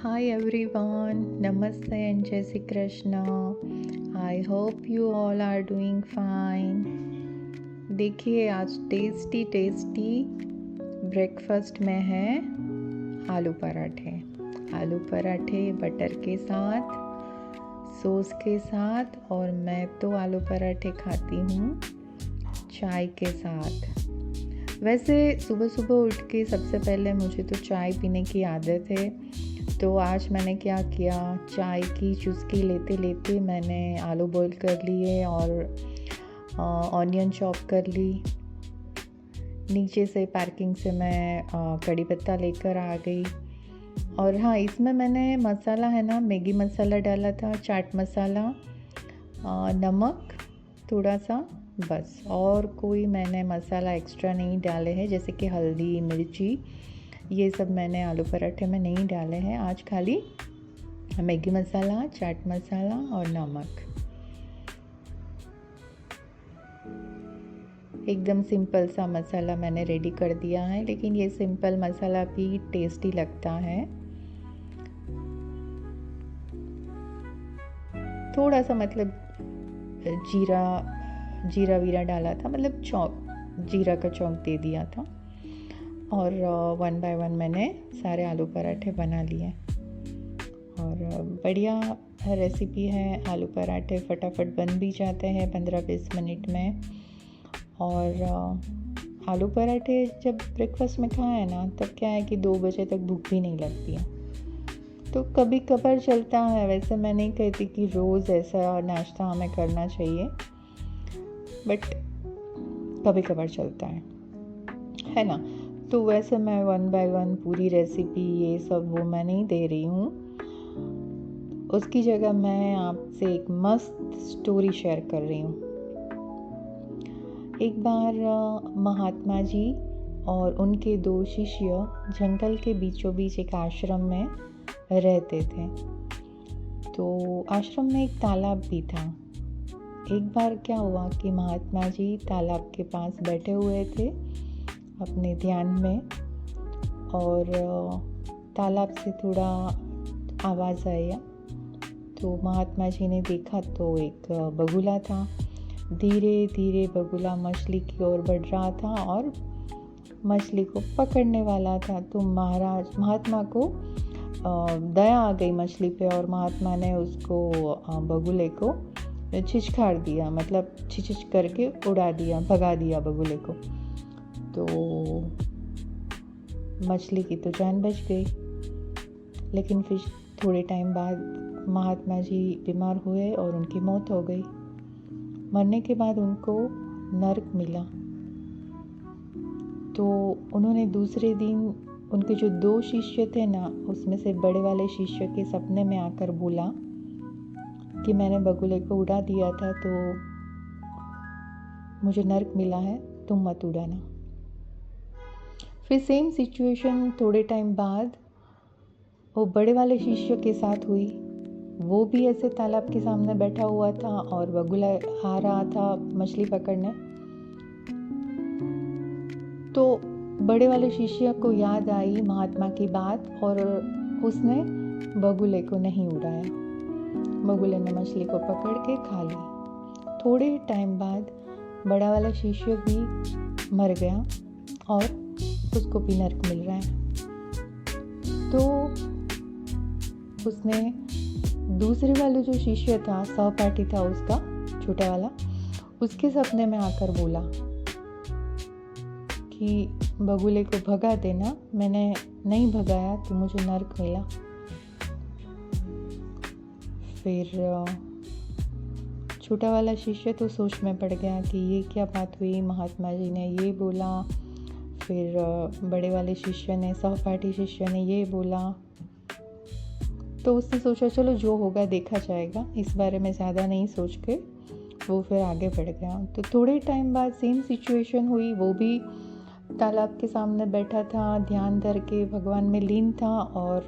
Hi everyone, Namaste and Jai Shri Krishna. I hope you all are doing fine. देखिए आज tasty tasty breakfast में है आलू पराठे बटर के साथ, सॉस के साथ, और मैं तो आलू पराठे खाती हूँ चाय के साथ। वैसे सुबह सुबह उठ के सबसे पहले मुझे तो चाय पीने की आदत है, तो आज मैंने क्या किया, चाय की चुस्की लेते लेते मैंने आलू बॉईल कर लिए और ऑनियन चॉप कर ली। नीचे से पार्किंग से मैं कड़ी पत्ता लेकर आ गई। और हाँ, इसमें मैंने मसाला है ना, मैगी मसाला डाला था, चाट मसाला, नमक थोड़ा सा, बस। और कोई मैंने मसाला एक्स्ट्रा नहीं डाले हैं, जैसे कि हल्दी, मिर्ची, ये सब मैंने आलू पराठे में नहीं डाले हैं। आज खाली मैगी मसाला, चाट मसाला और नमक। एकदम सिंपल सा मसाला मैंने रेडी कर दिया है, लेकिन ये सिंपल मसाला भी टेस्टी लगता है। थोड़ा सा मतलब जीरा वीरा डाला था, मतलब जीरा का चौंक दे दिया था। और 1 बाय 1 मैंने सारे आलू पराठे बना लिए। और बढ़िया रेसिपी है, आलू पराठे फटाफट बन भी जाते हैं 15-20 मिनट में। और आलू पराठे जब ब्रेकफास्ट में खाएं ना, तब क्या है कि 2 बजे तक भूख भी नहीं लगती है, तो कभी कभार चलता है। वैसे मैं नहीं कहती कि रोज़ ऐसा नाश्ता हमें करना चाहिए, बट कभी कभार चलता है ना। तो वैसे मैं 1 बाय 1 पूरी रेसिपी ये सब वो मैं नहीं दे रही हूँ, उसकी जगह मैं आपसे एक मस्त स्टोरी शेयर कर रही हूँ। एक बार महात्मा जी और उनके 2 शिष्य जंगल के बीचों बीच एक आश्रम में रहते थे। तो आश्रम में एक तालाब भी था। एक बार क्या हुआ कि महात्मा जी तालाब के पास बैठे हुए थे अपने ध्यान में, और तालाब से थोड़ा आवाज़ आया। तो महात्मा जी ने देखा तो एक बगुला था। धीरे धीरे बगुला मछली की ओर बढ़ रहा था और मछली को पकड़ने वाला था। तो महात्मा को दया आ गई मछली पे, और महात्मा ने उसको बगुले को छिछकार दिया, मतलब छिछ करके भगा दिया बगुले को। तो मछली की तो जान बच गई। लेकिन फिर थोड़े टाइम बाद महात्मा जी बीमार हुए और उनकी मौत हो गई। मरने के बाद उनको नरक मिला। तो उन्होंने दूसरे दिन उनके जो 2 शिष्य थे ना, उसमें से बड़े वाले शिष्य के सपने में आकर बोला कि मैंने बगुले को उड़ा दिया था, तो मुझे नरक मिला है, तुम मत उड़ाना। फिर सेम सिचुएशन थोड़े टाइम बाद वो बड़े वाले शिष्य के साथ हुई। वो भी ऐसे तालाब के सामने बैठा हुआ था और बगुला आ रहा था मछली पकड़ने। तो बड़े वाले शिष्य को याद आई महात्मा की बात, और उसने बगुले को नहीं उड़ाया। बगुले ने मछली को पकड़ के खा ली। थोड़े टाइम बाद बड़ा वाला शिष्य भी मर गया और उसको भी नरक मिल रहा है। तो उसने दूसरे वाले जो शिष्य था, सहपाठी था उसका, छोटा वाला, उसके सपने में आकर बोला कि बगुले को भगा देना, मैंने नहीं भगाया तो मुझे नरक मिला। फिर छोटा वाला शिष्य तो सोच में पड़ गया कि ये क्या बात हुई, महात्मा जी ने ये बोला, फिर बड़े वाले शिष्य ने, सहपाठी शिष्य ने ये बोला। तो उसने सोचा चलो जो होगा देखा जाएगा, इस बारे में ज़्यादा नहीं सोच के वो फिर आगे बढ़ गया। तो थोड़े टाइम बाद सेम सिचुएशन हुई। वो भी तालाब के सामने बैठा था, ध्यान धर के भगवान में लीन था, और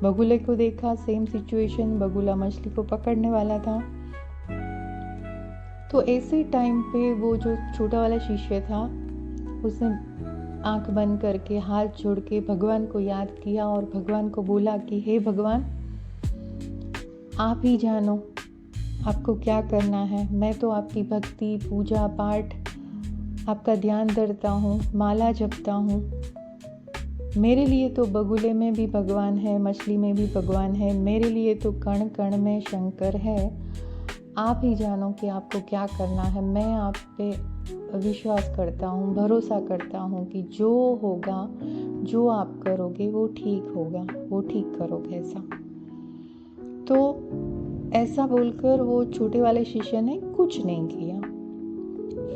बगुले को देखा। सेम सिचुएशन, बगुला मछली को पकड़ने वाला था। तो ऐसे टाइम पे वो जो छोटा वाला शिष्य था, उसने आंख बंद करके हाथ जोड़ के भगवान को याद किया और भगवान को बोला कि हे भगवान, आप ही जानो आपको क्या करना है। मैं तो आपकी भक्ति, पूजा पाठ, आपका ध्यान धरता हूँ, माला जपता हूँ। मेरे लिए तो बगुले में भी भगवान है, मछली में भी भगवान है, मेरे लिए तो कण कण में शंकर है। आप ही जानो कि आपको क्या करना है। मैं आप पे विश्वास करता हूँ, भरोसा करता हूँ कि जो होगा, जो आप करोगे वो ठीक होगा, वो ठीक करोगे ऐसा। तो ऐसा बोलकर वो छोटे वाले शिष्य ने कुछ नहीं किया।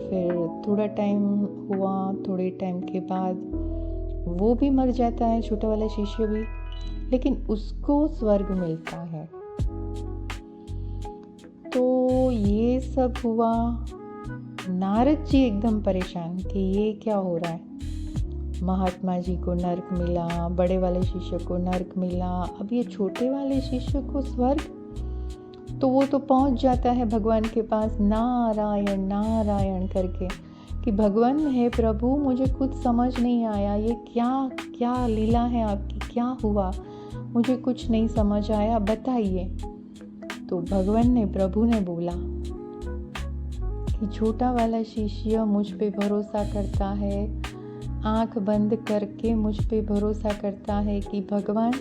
फिर थोड़ा टाइम हुआ, थोड़े टाइम के बाद वो भी मर जाता है, छोटा वाला शिष्य भी, लेकिन उसको स्वर्ग मिलता है। तो ये सब हुआ। नारद जी एकदम परेशान कि ये क्या हो रहा है। महात्मा जी को नर्क मिला, बड़े वाले शिष्य को नर्क मिला, अब ये छोटे वाले शिष्य को स्वर्ग। तो वो तो पहुंच जाता है भगवान के पास, नारायण नारायण करके कि भगवान, हे प्रभु, मुझे कुछ समझ नहीं आया, ये क्या क्या लीला है आपकी, क्या हुआ, मुझे कुछ नहीं समझ आया, बताइए। तो भगवान ने, प्रभु ने बोला कि छोटा वाला शिष्य मुझ पे भरोसा करता है, आंख बंद करके मुझ पे भरोसा करता है कि भगवान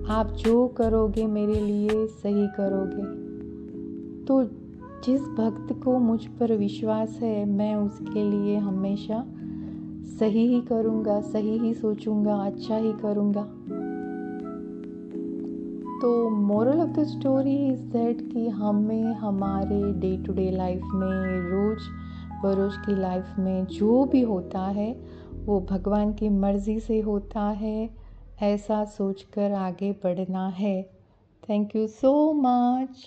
आप जो करोगे मेरे लिए सही करोगे। तो जिस भक्त को मुझ पर विश्वास है, मैं उसके लिए हमेशा सही ही करूँगा, सही ही सोचूंगा, अच्छा ही करूँगा। तो moral of the story is that कि हमें हमारे डे टू डे लाइफ में, रोज़ बरोज़ की लाइफ में जो भी होता है वो भगवान की मर्ज़ी से होता है, ऐसा सोचकर आगे बढ़ना है। Thank you so much.